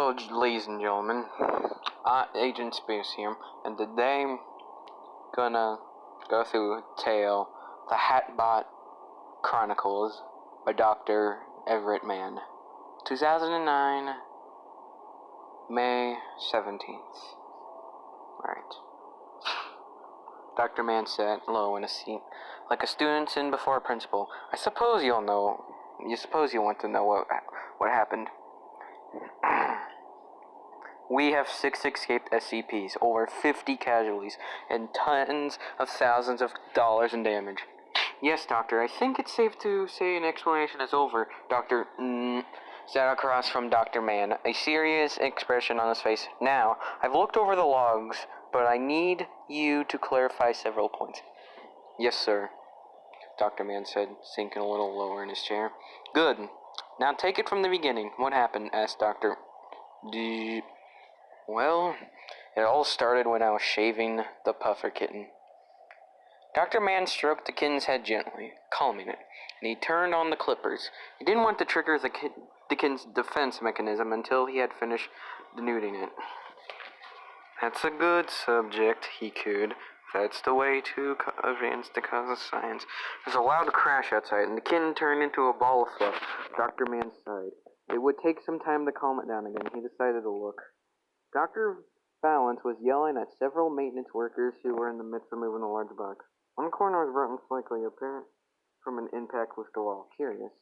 Hello, ladies and gentlemen. Agent Space here, and today I'm gonna go through tale The Hatbot Chronicles by Dr. Everett Mann. 2009, May 17th. Alright. Dr. Mann sat low in a seat, like a student sitting before a principal. You suppose you want to know what happened. We have 6 escaped SCPs, over 50 casualties, and tens of thousands of dollars in damage. Yes, Doctor, I think it's safe to say an explanation is over. Dr. Sat across from Dr. Mann, a serious expression on his face. Now, I've looked over the logs, but I need you to clarify several points. Yes, sir, Dr. Mann said, sinking a little lower in his chair. Good. Now take it from the beginning. What happened? Asked Dr. Well, it all started when I was shaving the puffer kitten. Dr. Mann stroked the kitten's head gently, calming it, and he turned on the clippers. He didn't want to trigger the kitten's defense mechanism until he had finished denuding it. That's a good subject, he cooed. That's the way to advance the cause of science. There's a loud crash outside, and the kitten turned into a ball of fluff. Dr. Mann sighed. It would take some time to calm it down again. He decided to look. Dr. Valance was yelling at several maintenance workers who were in the midst of moving a large box. One corner was rotten, slightly apparent from an impact with the wall. Curious.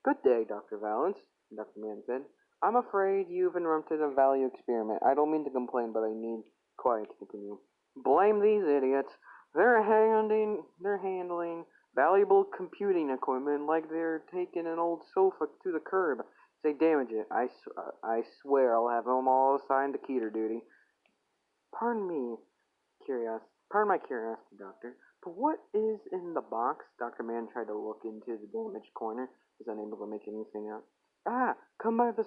Good day, Dr. Valance, Dr. Mann said. I'm afraid you've interrupted a value experiment. I don't mean to complain, but I need quiet to continue. Blame these idiots. They're handling valuable computing equipment like they're taking an old sofa to the curb. They damage it. I swear I'll have them all assigned to keter duty. Pardon my curiosity, Doctor, but what is in the box? Dr. Mann tried to look into the damaged corner. He was unable to make anything out. Come by the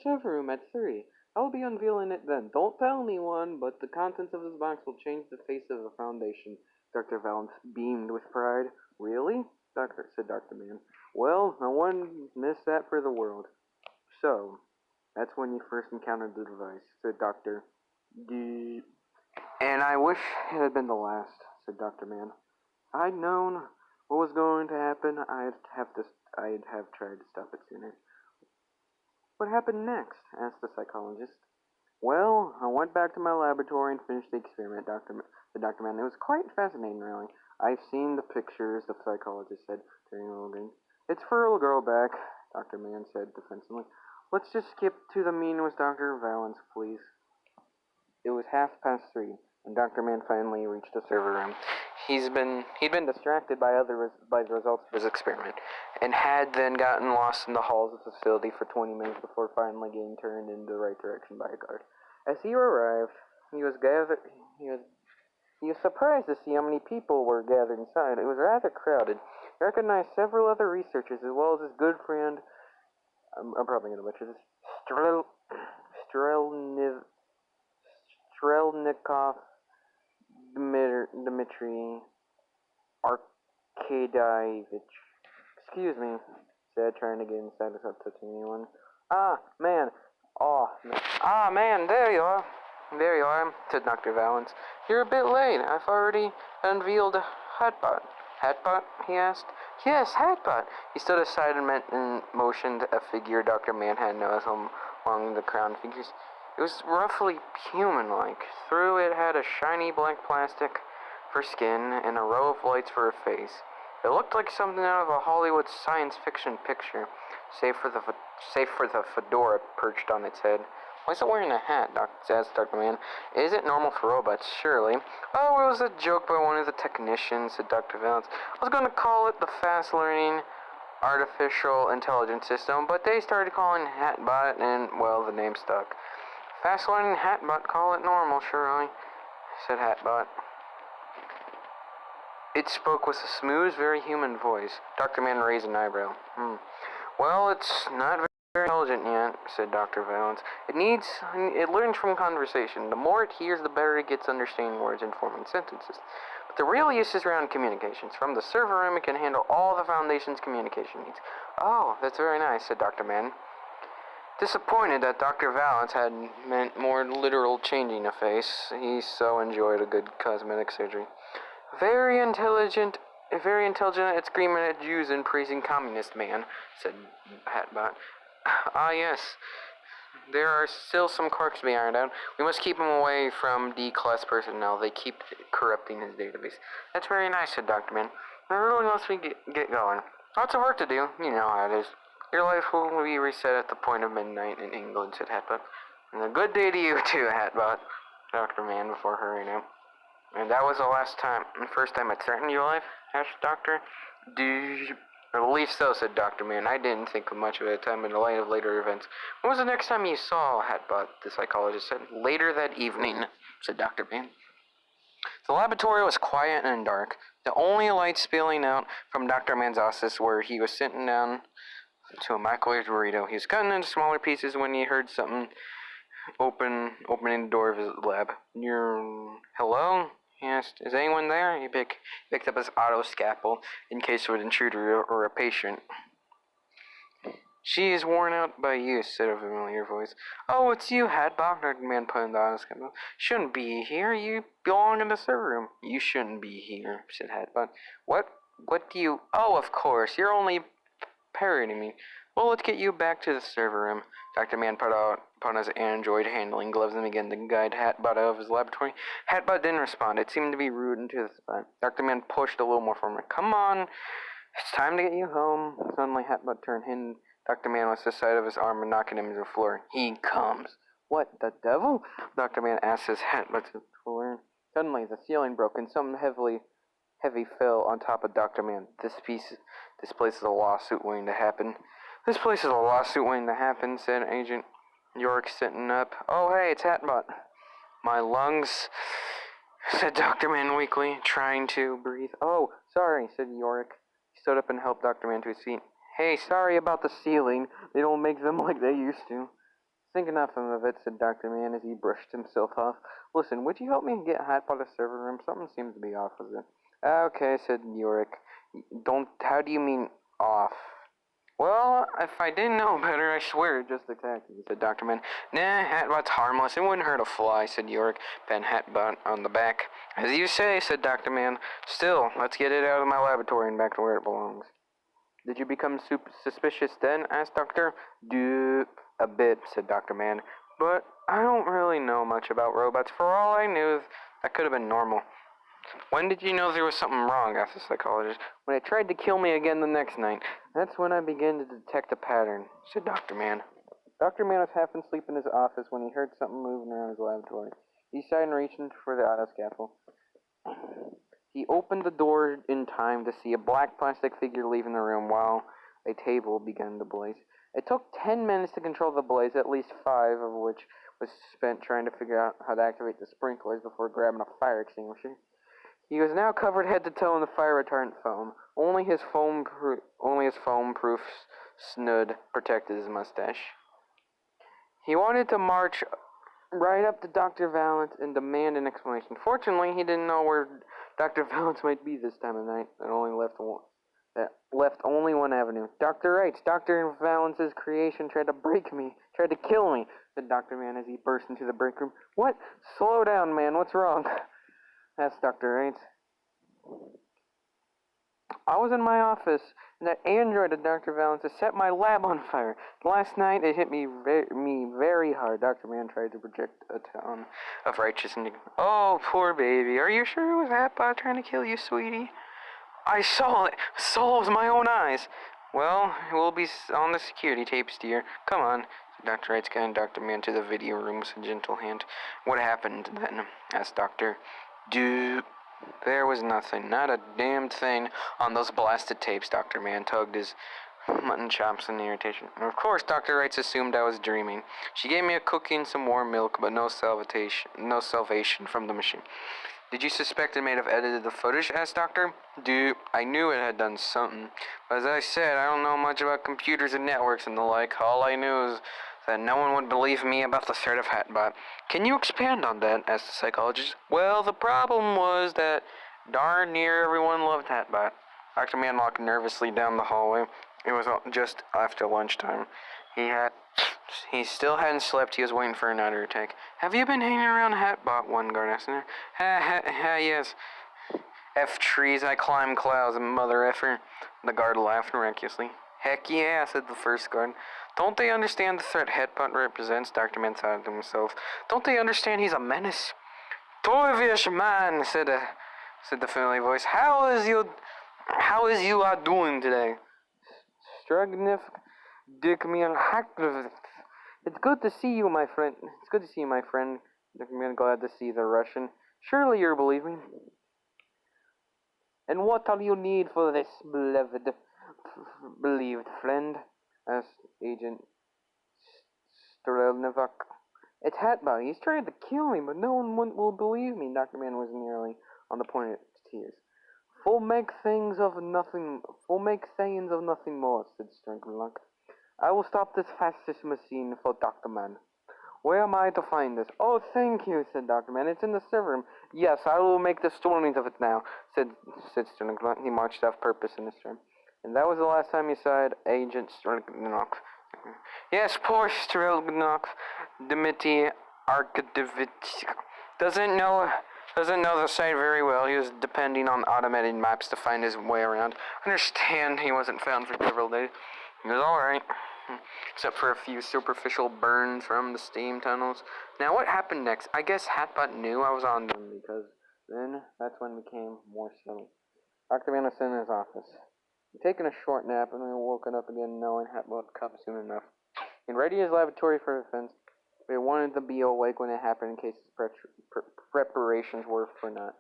server room at 3. I'll be unveiling it then. Don't tell anyone, but the contents of this box will change the face of the Foundation. Dr. Valance beamed with pride. Really? said Dr. Mann. Well, I wouldn't miss that for the world. So, that's when you first encountered the device, said Dr. D. And I wish it had been the last, said Dr. Mann. If I'd known what was going to happen, I'd have tried to stop it sooner. What happened next? Asked the psychologist. Well, I went back to my laboratory and finished the experiment, said Dr. Mann. It was quite fascinating, really. I've seen the pictures, the psychologist said, turning a little green. It's for a little girl back, Dr. Mann said defensively. Let's just skip to the meeting with Dr. Valance, please. It was 3:30, and Dr. Mann finally reached the server room. He'd been distracted by the results of his experiment, and had then gotten lost in the halls of the facility for 20 minutes before finally getting turned in the right direction by a guard. As he arrived, he was surprised to see how many people were gathered inside. It was rather crowded. He recognized several other researchers, as well as his good friend, I'm probably going to butcher this, Strelnikov Dmitry Arkadievich. Excuse me, said, trying to get inside without touching anyone. Man, there you are. There you are, said Dr. Valance. You're a bit late. I've already unveiled Hatbot. Hatbot? He asked. Yes, Hatbot. He stood aside and motioned a figure Dr. Mann had noticed among the crowned figures. It was roughly human-like. Through it had a shiny black plastic for skin and a row of lights for a face. It looked like something out of a Hollywood science fiction picture, save for the fedora perched on its head. Why is it wearing a hat? asked Dr. Mann. Is it normal for robots? Surely. Oh, it was a joke by one of the technicians, said Dr. Valance. I was going to call it the fast-learning artificial intelligence system, but they started calling it Hatbot, and, well, the name stuck. Fast-learning Hatbot, call it normal, surely, said Hatbot. It spoke with a smooth, very human voice. Dr. Mann raised an eyebrow. Well, it's not very intelligent yet, said Dr. Valance. It learns from conversation. The more it hears, the better it gets understanding words and forming sentences. But the real use is around communications. From the server room, it can handle all the Foundation's communication needs. Oh, that's very nice, said Dr. Mann. Disappointed that Dr. Valance had meant more literal changing a face. He so enjoyed a good cosmetic surgery. Very intelligent, at screaming at Jews and praising communist man, said Hatbot. Ah, yes. There are still some quirks to be ironed out. We must keep him away from D-class personnel. They keep corrupting his database. That's very nice, said Dr. Man. Now really once we get going. Lots of work to do. You know how it is. Your life will be reset at the point of midnight in England, said Hatbot. And a good day to you too, Hatbot, Dr. Man before hurrying out. And that was the first time it threatened your life? Asked the doctor. I believe so, said Dr. Man. I didn't think much of it at the time in the light of later events. When was the next time you saw Hatbot? The psychologist said. Later that evening, said Dr. Man. The laboratory was quiet and dark. The only light spilling out from Dr. Man's office where he was sitting down to a microwave burrito. He was cutting into smaller pieces when he heard something opening the door of his lab. Hello? He asked. Is anyone there? He picked up his auto scalpel in case of an intruder or a patient. She is worn out by use, said a familiar voice. Oh, it's you, Hatbot, the man put in the auto scalpel. Shouldn't be here. You belong in the server room. You shouldn't be here, said Hatbot. What do you... Oh, of course. You're only parodying me. Well, let's get you back to the server room. Dr. Man put on his android handling gloves and began to guide Hatbot out of his laboratory. Hatbot didn't respond. It seemed to be rude into the spot. Dr. Man pushed a little more from her. Come on. It's time to get you home. Suddenly, Hatbot turned him. Dr. Man was the side of his arm and knocking him to the floor. He comes. What, the devil? Dr. Man asked his Hatbot to the floor. Suddenly, the ceiling broke and something heavy fell on top of Dr. Man. This place is a lawsuit waiting to happen. This place is a lawsuit waiting to happen, said Agent York, sitting up. Oh, hey, it's Hatbot. My lungs, said Dr. Man weakly, trying to breathe. Oh, sorry, said York. He stood up and helped Dr. Man to his feet. Hey, sorry about the ceiling. They don't make them like they used to. Think nothing of it, said Dr. Man as he brushed himself off. Listen, would you help me get Hatbot a server room? Something seems to be off with it. Okay, said Yorick. How do you mean off? Well, if I didn't know better, I swear it just attacked me, said Dr. Man. Nah, Hatbot's harmless. It wouldn't hurt a fly, said Yorick, patting Hatbot on the back. As you say, said Dr. Man. Still, let's get it out of my laboratory and back to where it belongs. Did you become suspicious then? Asked Doctor. A bit, said Dr. Man. But I don't really know much about robots. For all I knew, that could have been normal. When did you know there was something wrong? Asked the psychologist. When it tried to kill me again the next night. That's when I began to detect a pattern, said Dr. Man. Dr. Man was half asleep in his office when he heard something moving around his laboratory. He sighed and reached for the auto scalpel. He opened the door in time to see a black plastic figure leaving the room while a table began to blaze. It took 10 minutes to control the blaze, at least 5 of which was spent trying to figure out how to activate the sprinklers before grabbing a fire extinguisher. He was now covered head to toe in the fire retardant foam. Only his foam-proof snood protected his mustache. He wanted to march right up to Dr. Valance and demand an explanation. Fortunately, he didn't know where Dr. Valance might be this time of night. That left only one avenue. Dr. Wrights, Dr. Valance's creation tried to kill me, said Dr. Man as he burst into the break room. What? Slow down, man. What's wrong? Asked Dr. Wrights. I was in my office, and that android of Dr. Valance has set my lab on fire. Last night, it hit me very hard. Dr. Man tried to project a tone of righteousness. Oh, poor baby. Are you sure it was Hatbot trying to kill you, sweetie? I saw it. Saw it with my own eyes. Well, it will be on the security tapes, dear. Come on. Dr. Wrights guided Dr. Man to the video room with a gentle hand. What happened then? Asked Dr. There was nothing, not a damn thing on those blasted tapes. Dr. Man tugged his mutton chops in irritation. And of course, Dr. Wrights assumed I was dreaming. She gave me a cookie and some warm milk, but no salvation from the machine. Did you suspect it may have edited the footage? Asked Doctor. I knew it had done something. But as I said, I don't know much about computers and networks and the like. All I knew is that no one would believe me about the threat of Hatbot. Can you expand on that? Asked the psychologist. Well, the problem was that darn near everyone loved Hatbot. Dr. Man walked nervously down the hallway. It was just after lunchtime. He had He still hadn't slept. He was waiting for another attack. Have you been hanging around Hatbot? One guard asked him. Yes. F trees, I climb clouds, mother effer. The guard laughed miraculously. Heck yeah, said the first guard. Don't they understand the threat Hatbot represents? Dr. Man thought to himself. Don't they understand he's a menace? Torvish man, said the familiar voice. How is you are doing today? Strugnif Dick me active. It's good to see you, my friend. It's good to see you, my friend. I'm glad to see the Russian. Surely you believe me. And what all you need for this, believed friend? Asked Agent Strelnivak. It's Hatbot. He's trying to kill me, but no one will believe me. Dr. Man was nearly on the point of tears. Full make sayings of nothing more, said Strelnivak. I will stop this fastest machine for Dr. Man. Where am I to find this? Oh, thank you, said Dr. Man. It's in the server room. Yes, I will make the stories of it now, said Strelnivak. He marched off purpose in his room. And that was the last time you saw Agent Strelnivak. Yes, poor Strelnivak. Dmitry Arkadevich doesn't know the site very well. He was depending on automated maps to find his way around. I understand he wasn't found for several days. He was alright. Except for a few superficial burns from the steam tunnels. Now what happened next? I guess Hatbot knew I was on them, because then that's when it became more silly. Dr. Man was in his office. He'd taken a short nap and then woken up again knowing Hatbot would come soon enough. He'd ready his laboratory for defense, but he wanted to be awake when it happened in case his preparations were for naught.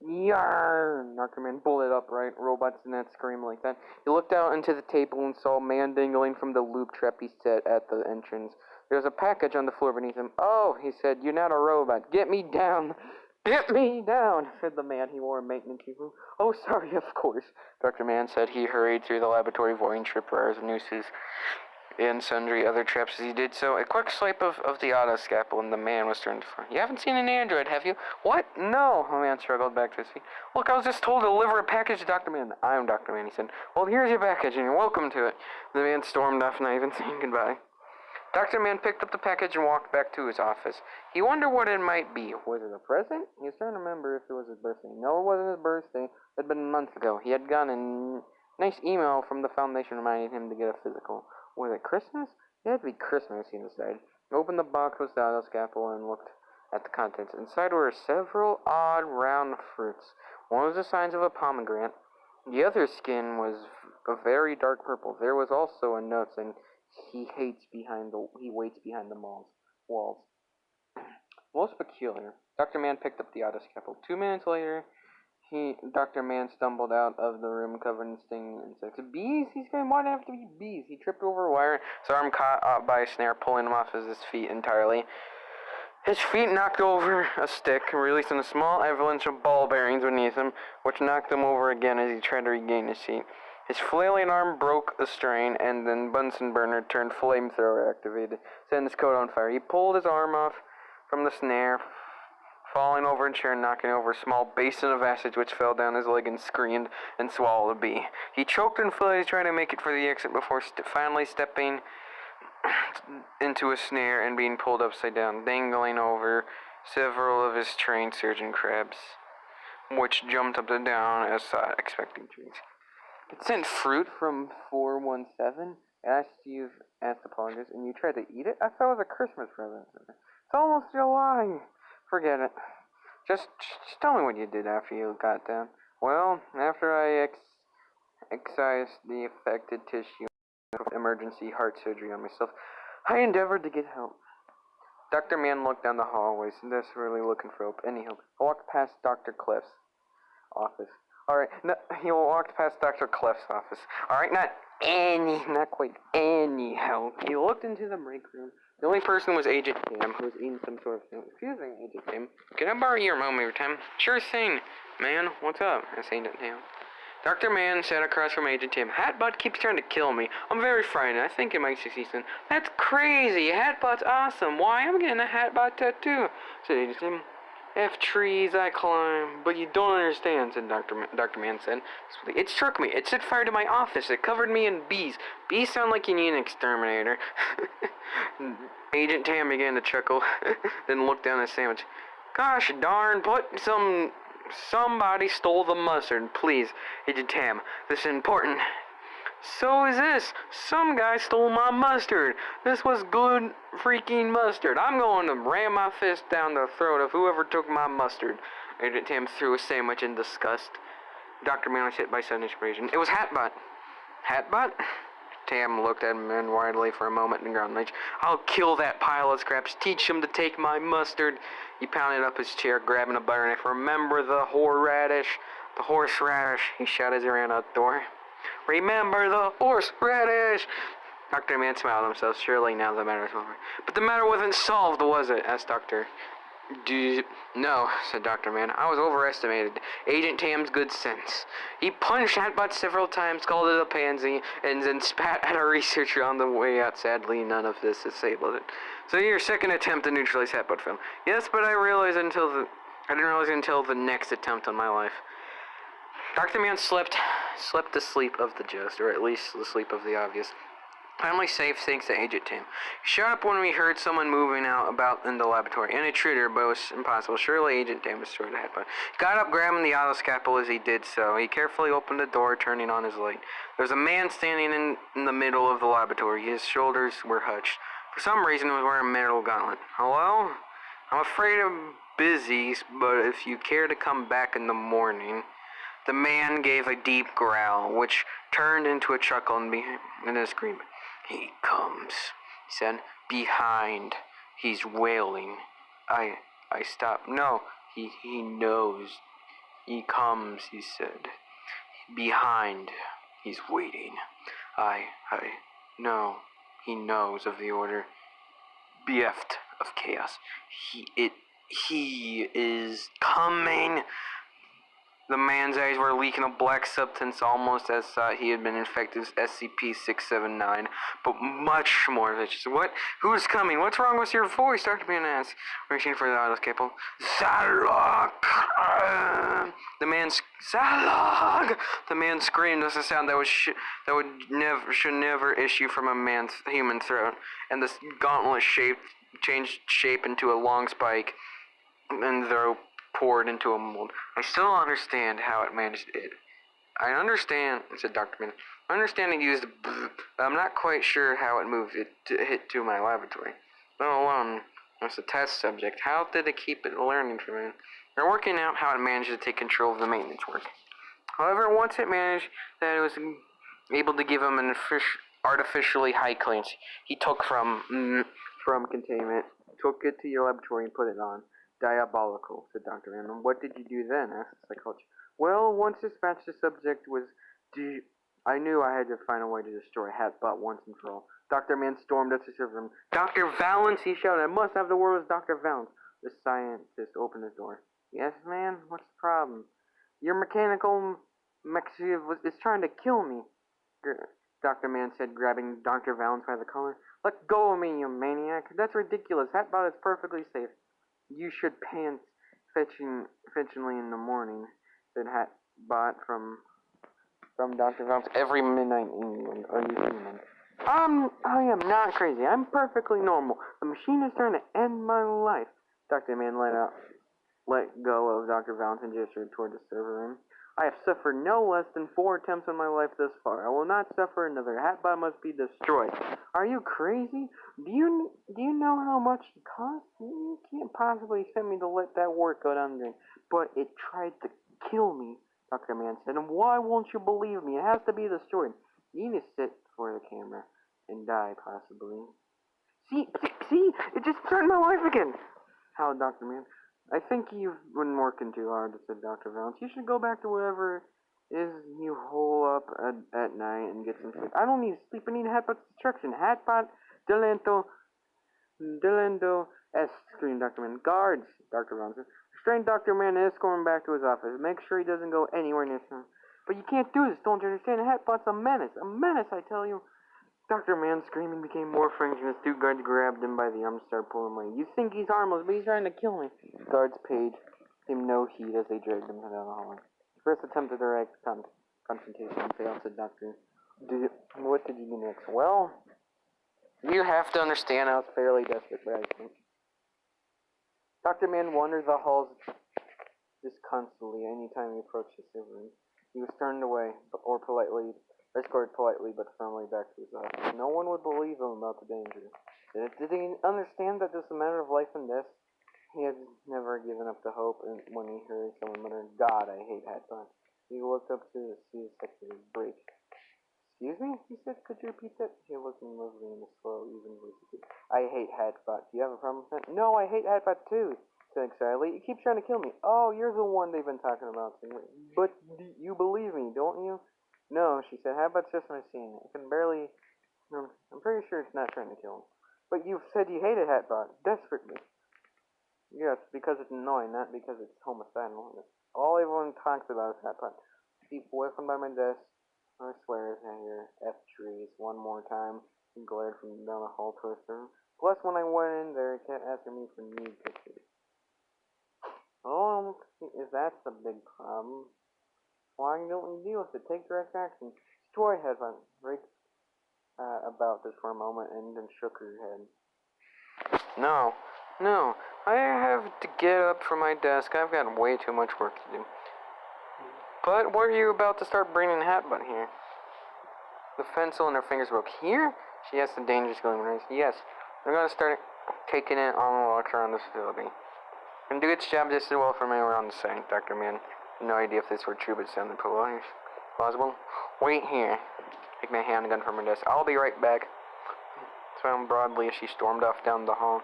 Yarr! Dr. Man bullet upright. Robots did not scream like that. He looked out into the table and saw a man dangling from the loop trap he set at the entrance. There was a package on the floor beneath him. Oh, he said, you're not a robot. Get me down. Get me down, said the man. He wore a maintenance uniform. Oh, sorry, of course, Dr. Man said. He hurried through the laboratory, avoiding tripwires, nooses, and sundry other traps as he did so. A quick swipe of the auto scalpel, and the man was turned to front. You haven't seen an android, have you? What? No, the man struggled back to his feet. Look, I was just told to deliver a package to Dr. Man. I'm Dr. Man, he said. Well, here's your package, and you're welcome to it. The man stormed off, not even saying goodbye. Dr. Man picked up the package and walked back to his office. He wondered what it might be. Was it a present? He was trying to remember if it was his birthday. No, it wasn't his birthday. It had been months ago. He had gotten a nice email from the foundation reminding him to get a physical. Was it Christmas? It had to be Christmas, he decided. He opened the box with the auto scalpel and looked at the contents. Inside were several odd round fruits. One was the size of a pomegranate. The other skin was a very dark purple. There was also a note saying, he waits behind the walls. Most peculiar. Dr. Man picked up the auto scalpel. 2 minutes later, Dr. Man stumbled out of the room covered in stinging insects. Bees? He's going to want to have to be bees. He tripped over a wire, his arm caught up by a snare, pulling him off his feet entirely. His feet knocked over a stick, releasing a small avalanche of ball bearings beneath him, which knocked him over again as he tried to regain his seat. His flailing arm broke the strain, and then Bunsen burner turned flamethrower activated, setting his coat on fire. He pulled his arm off from the snare, falling over a chair and knocking over a small basin of acid which fell down his leg and screamed and swallowed a bee. He choked and fled, trying to make it for the exit before finally stepping into a snare and being pulled upside down, dangling over several of his trained surgeon crabs, which jumped up and down as expecting trees. It sent fruit from 417, asked Apologist, and you tried to eat it? I thought it was a Christmas present. It's almost July. Forget it. Just tell me what you did after you got down. Well, after I excised the affected tissue of emergency heart surgery on myself, I endeavored to get help. Dr. Man looked down the hallways, desperately looking for help, any help. I walked past Dr. Cliff's office. Alright, no, he walked past Dr. Clef's office. Alright, not quite any help. He looked into the break room. The only person was Agent Tam, who was eating some sort of... Excuse me, Agent Tam. Can I borrow your moment, Tam? Sure thing. Man, what's up? Asked Agent Tam. Dr. Man sat across from Agent Tim. Hatbot keeps trying to kill me. I'm very frightened. I think it might succeed soon. That's crazy. Hatbot's awesome. Why? I'm getting a Hatbot tattoo, said Agent Tim. F trees I climb, but you don't understand, said Dr. Man said. It struck me. It set fire to my office. It covered me in bees. Bees sound like you need an exterminator. Agent Tam began to chuckle, then looked down at the sandwich. Gosh darn, somebody stole the mustard, please, Agent Tam. This is important. So is this. Some guy stole my mustard. This was good freaking mustard. I'm going to ram my fist down the throat of whoever took my mustard. Agent Tam threw a sandwich in disgust. Dr. Man was hit by sudden inspiration. It was Hatbot. Hatbot? Tam looked at him widely for a moment and growled, I'll kill that pile of scraps. Teach him to take my mustard. He pounded up his chair, grabbing a butter knife. Remember the horseradish? The horseradish, he shouted as he ran out the door. Remember the horseradish! Dr. Man smiled at himself. Surely now the matter is over. But the matter wasn't solved, was it? Asked Dr. No, said Dr. Man. I was overestimated. Agent Tam's good sense. He punched Hatbot several times, called it a pansy, and then spat at a researcher on the way out. Sadly, none of this disabled it. So your second attempt to neutralize Hatbot failed. Yes, but I didn't realize until the next attempt on my life. Dr. Man slept the sleep of the just, or at least the sleep of the obvious. Finally safe thanks to Agent Tim. He shot up when we heard someone moving about in the laboratory. An intruder, but it was impossible. Surely Agent Tim destroyed the Hatbot. He got up, grabbing the auto scalpel as he did so. He carefully opened the door, turning on his light. There was a man standing in the middle of the laboratory. His shoulders were hunched. For some reason, he was wearing a metal gauntlet. Hello? I'm afraid I'm busy, but if you care to come back in the morning... The man gave a deep growl, which turned into a chuckle and a scream. He comes, he said. Behind. He's wailing. I stopped. No, he knows. He comes, he said. Behind. He's waiting. No. He knows of the order. Bereft of chaos. He is coming. The man's eyes were leaking a black substance almost as thought he had been infected with SCP-679, but much more vicious. What? Who's coming? What's wrong with your voice? Dr. Man asked, reaching for the auto scalpel. Zalog! Zalog! The man screamed with a sound that should never issue from a man's human throat, and the gauntlet changed shape into a long spike, and the poured into a mold. I still don't understand how it managed it. I understand, said Dr. Min. I understand it used but I'm not quite sure how it moved it to hit to my laboratory. Let alone, as a test subject, how did it keep it learning from it? They're working out how it managed to take control of the maintenance work. However, once it managed that it was able to give him an artificially high clearance, he took from containment, took it to your laboratory and put it on. Diabolical, said Dr. Mann. What did you do then? Asked the psychologist. Well, once dispatched, the subject was I knew I had to find a way to destroy Hatbot once and for all. Dr. Mann stormed up to the room. Dr. Valance, he shouted. I must have the word with Dr. Valance. The scientist opened the door. Yes, man? What's the problem? Your mechanical is trying to kill me, Dr. Mann said, grabbing Dr. Valance by the collar. Let go of me, you maniac. That's ridiculous. Hatbot is perfectly safe. You should pants fetchingly in the morning, said Hatbot from Dr. Valance every midnight in England. Are you human? I am not crazy. I'm perfectly normal. The machine is trying to end my life. Dr. Mann let go of Dr. Valance and gestured toward the server room. I have suffered no less than 4 attempts on my life thus far. I will not suffer another. Hatbot must be destroyed. Are you crazy? Do you know how much it costs? You can't possibly send me to let that work go down the drain. But it tried to kill me, Dr. Mann said. And why won't you believe me? It has to be destroyed. You need to sit before the camera and die, possibly. See? It just turned my life again. Howled Dr. Mann. I think you've been working too hard, said Dr. Valance. You should go back to whatever is you hole up at night and get some sleep. I don't need sleep. I need Hatbot's destruction. Hatbot, delento, screamed Dr. Mann. Guards, Dr. Valance. Restrain Dr. Mann and escort him back to his office. Make sure he doesn't go anywhere near him. But you can't do this, don't you understand? Hatbot's a menace, I tell you. Dr. Man's screaming became more frantic as two guards grabbed him by the arm and started pulling away. You think he's harmless, but he's trying to kill me. The guards paid him no heed as they dragged him down the hallway. The first attempt at direct confrontation failed, said Doctor. What did you do next? Well, you have to understand I was fairly desperate, but I think. Dr. Man wandered the halls disconsolately any time he approached the room. He was turned away, escorted politely but firmly back to his office. No one would believe him about the danger. Did he understand that this is a matter of life and death? He had never given up the hope, and when he heard someone mutter, God, I hate Hatbot. He looked up to see the secretary break. Excuse me? He said, could you repeat that? He looked at Leslie in a slow, even voice. I hate Hatbot. Do you have a problem with that? No, I hate Hatbot too, said excitedly. He keeps trying to kill me. Oh, you're the one they've been talking about. But you believe me, don't you? No, she said. Hatbot's just my scene. I can barely... I'm pretty sure it's not trying to kill him. But you said you hated Hatbot. Desperately. Yes, because it's annoying, not because it's homicidal. All everyone talks about is Hatbot. Keep away from by my desk. I swear, I hear F trees one more time. He glared from down the hall towards the room. Plus, when I went in there, he kept asking me for nude pictures. Oh, if that's the big problem, why don't you deal with it? Take direct action. Destroy Hatbot. Right about this for a moment and then shook her head. No, I have to get up from my desk. I've got way too much work to do. But were you about to start bringing Hatbot here? The pencil in her fingers broke. Here? She asked the dangerous gleam in her eyes. Yes, they're going to start taking it on the walks around this facility. And do its job just as well from anywhere on the site, Dr. Mann. No idea if this were true, but it sounded plausible. Wait here. Take my handgun from her desk. I'll be right back. Smiled broadly as she stormed off down the hall.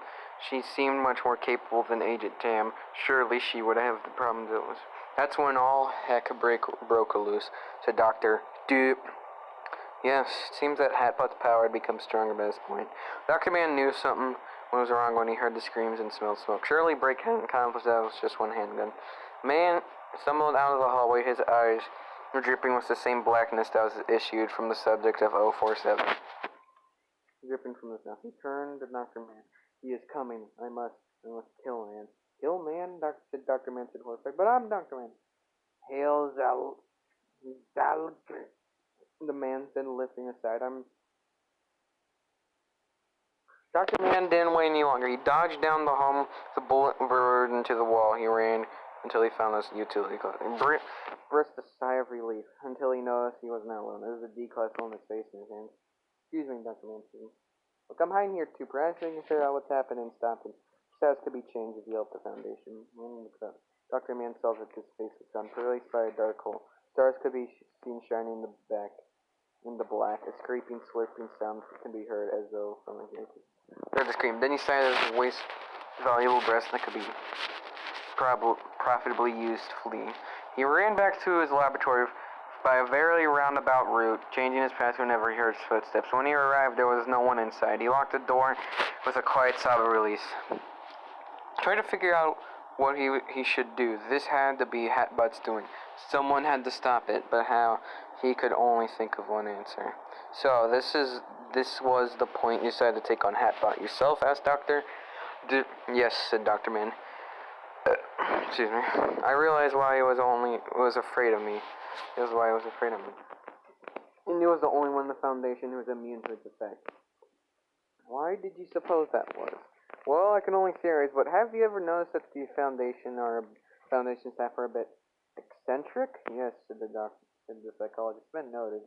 She seemed much more capable than Agent Tam. Surely she would have the problems it was. That's when all heck broke loose, said Dr. Doop. Yes, it seems that Hatbot's power had become stronger by this point. Dr. Mann knew something was wrong when he heard the screams and smelled smoke. Surely Break hadn't accomplished that with just one handgun. Man stumbled out of the hallway, his eyes were dripping with the same blackness that was issued from the subject of 047. Dripping from his mouth, he turned to Dr. Mann. He is coming. I must kill man. Kill man? Said Dr. Mann, said horrified. But I'm Dr. Mann. Hail Zal. The man said, lifting aside. Dr. Mann didn't wait any longer. He dodged down the hall, the bullet burrowed into the wall. He ran until he found this utility closet. He breathed a sigh of relief until he noticed he was not alone. There was a D-class on his face and his hands. Excuse me, Dr. Mann. Look, I'm hiding here too. Perhaps we can figure out what's happened and stop it. Status could be changed if you help the Foundation. Dr. Mann saw that his face was gone, perlaced by a dark hole. Stars could be seen shining in the black. A scraping, slurping sound can be heard as though from a gate. Heard the scream. Then he sighted his waste valuable breast that could be profitably used to flee. He ran back to his laboratory by a very roundabout route, changing his path whenever he heard his footsteps. When he arrived, there was no one inside. He locked the door with a quiet sob of release. Trying to figure out what he should do. This had to be Hatbot's doing. Someone had to stop it, but how? He could only think of one answer. So, this was the point you decided to take on Hatbot yourself? Asked Doctor. Yes, said Dr. Mann. Excuse me. I realized why he was afraid of me. That was why he was afraid of me. He knew I was the only one in the Foundation who was immune to its effects. Why did you suppose that was? Well, I can only theorize, but have you ever noticed that the Foundation staff are a bit eccentric? Yes, said the psychologist. Been noted.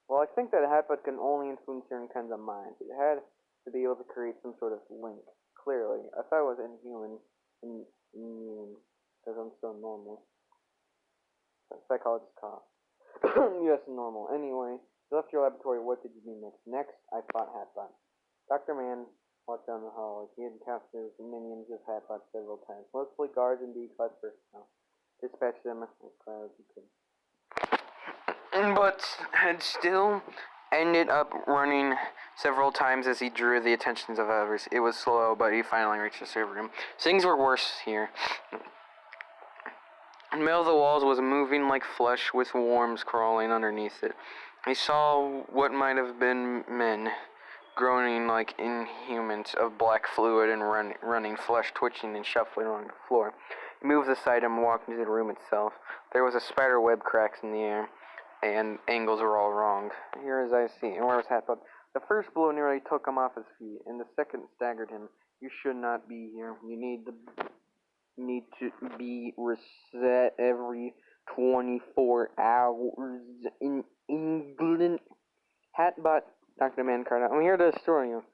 Well, I think that Hatbot can only influence certain kinds of minds. It had to be able to create some sort of link. Clearly, I thought it was inhuman, immune, because I'm so normal. The psychologist coughed. Yes, normal. Anyway, you left your laboratory. What did you do next? Next, I fought Hatbot. Dr. Mann walked down the hall. He had captured the minions of Hatbot several times, mostly guards and D-class personnel. Dispatched them as quickly as he could. But had still ended up running several times as he drew the attentions of others. It was slow, but he finally reached the server room. Things were worse here. In the middle of the walls was moving like flesh with worms crawling underneath it. He saw what might have been men, groaning like inhumans of black fluid and running, flesh twitching and shuffling along the floor. He moved aside and walked into the room itself. There was a spider web cracks in the air, and angles were all wrong. Here as I see, and where was Hatbot? The first blow nearly took him off his feet, and the second staggered him. You should not be here. You need to be reset every 24 hours in England. Hatbot, Dr. Man cried out. I'm here to destroy you.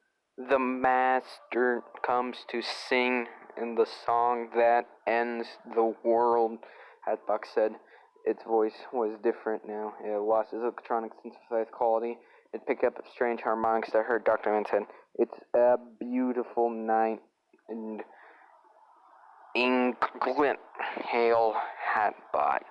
The master comes to sing in the song that ends the world, Hatbot said. Its voice was different now. It had lost its electronic synthesized quality. It picked up strange harmonics that hurt Dr. Man said. It's a beautiful night in England. Hail, Hatbot.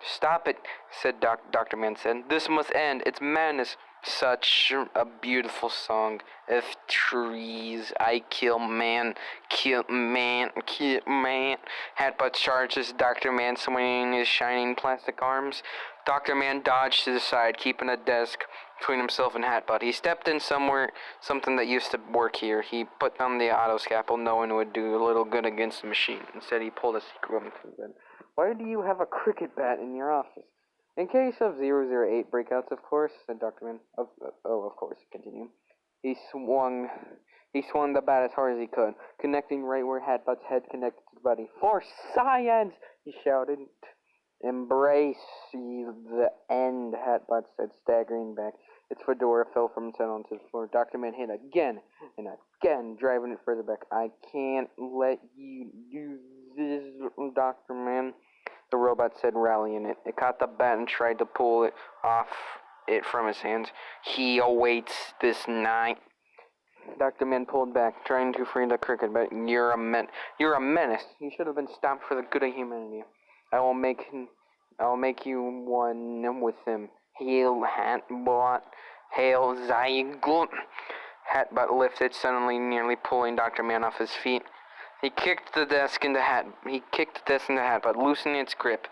Stop it, said Dr. Man said. This must end. It's madness. Such a beautiful song. If trees, I kill man, kill man, kill man. Hatbot charges Dr. Man swinging his shining plastic arms. Dr. Man dodged to the side, keeping a desk between himself and Hatbot. He stepped in something that used to work here. He put down the auto scalpel, knowing it would do a little good against the machine. Instead, he pulled a secret weapon from his bed. Why do you have a cricket bat in your office? In case of 008 breakouts, of course, said Dr. Man. Of course, continued. He swung the bat as hard as he could, connecting right where Hatbot's head connected to the body. For science! He shouted. Embrace the end, Hatbot said, staggering back. Its fedora fell from its head onto the floor. Dr. Man hit again and again, driving it further back. I can't let you do this, Dr. Man, the robot said, rallying it. It caught the bat and tried to pull it off it from his hands. He awaits this night. Dr. Man pulled back, trying to free the cricket, but you're a menace. You should have been stopped for the good of humanity. I'll make you one with him. Hail, Hatbot. Hail, Zygote. Hatbot lifted, suddenly nearly pulling Dr. Man off his feet. He kicked the desk into Hatbot, loosening its grip.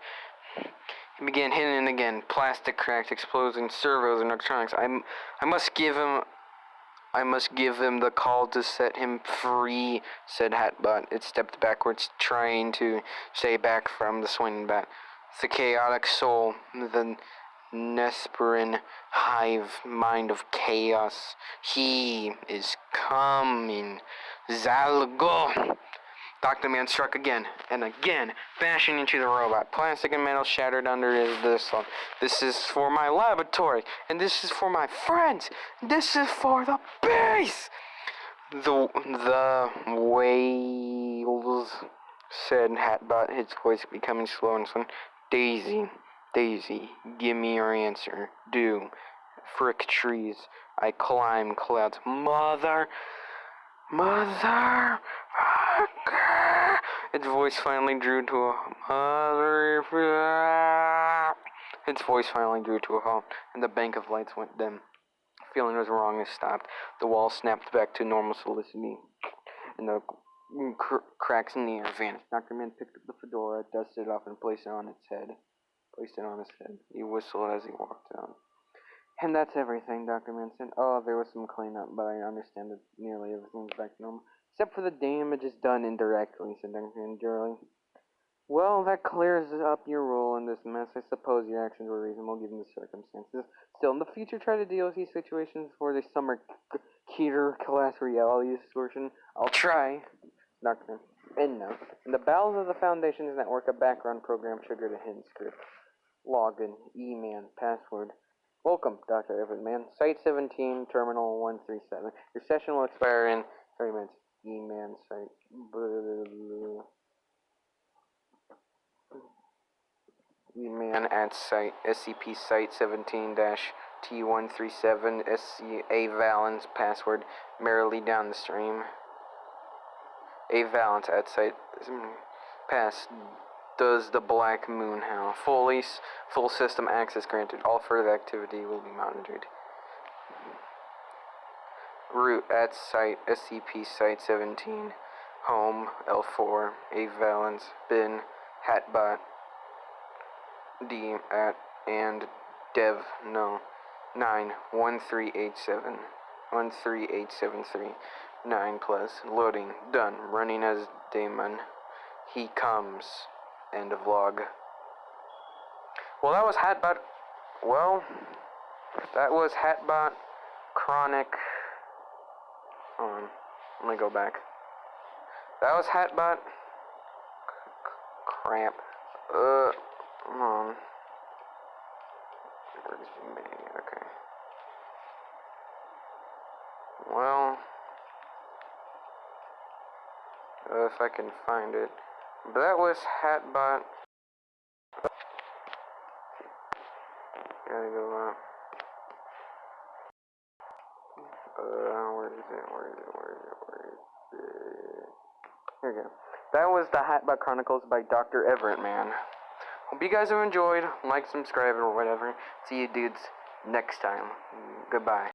He began hitting it again. Plastic cracked, exploding servos and electronics. I must give him the call to set him free, said Hatbot. It stepped backwards, trying to stay back from the swinging bat. The chaotic soul, the Nesperin hive mind of chaos. He is coming. Zalgo! Dr. Man struck again and again, bashing into the robot. Plastic and metal shattered under his assault. This is for my laboratory, and this is for my friends. This is for the base. The whales, said Hatbot, his voice becoming slow and slow. Daisy, give me your answer. Do. Frick trees. I climb clouds. Mother. Its voice finally drew to a halt, and the bank of lights went dim. Feeling was wrong, it stopped. The wall snapped back to normal solidity, and the cracks in the air vanished. Dr. Man picked up the fedora, dusted it off, and placed it on his head. He whistled as he walked out. And that's everything, Dr. Man said. Oh, there was some cleanup, but I understand that nearly everything's back to normal. Except for the damages done indirectly, said Dr. Man drearily. Well, that clears up your role in this mess. I suppose your actions were reasonable given the circumstances. Still, in the future, try to deal with these situations before they summer Keter-class reality distortion. I'll try, Dr. Endnote. In the bowels of the Foundation's network, a background program triggered a hidden script. Login, E-man, password. Welcome, Dr. Everman. Site 17, Terminal 137. Your session will expire in 30 minutes. E-man site. E-man at site. SCP Site 17-T137. SCA Valens. Password. Merrily down the stream. A Valens at site. Pass. Does the Black Moon howl? Full system access granted. All further activity will be monitored. Route at site SCP Site 17. Home L4. A Valence. Bin. Hatbot. D at and Dev. No. 91387 13873 9 plus loading done running as Damon. He comes. End of log. Well, that was Hatbot. Well, that was Hatbot Chronic. Hold on. Let me go back. That was Hatbot. Crap. Come on. Where's me? Okay. Well, if I can find it. But that was Hatbot. Gotta go up. Where is it? Here we go. That was the Hatbot Chronicles by Dr. Everett, man. Hope you guys have enjoyed. Like, subscribe, or whatever. See you dudes next time. Goodbye.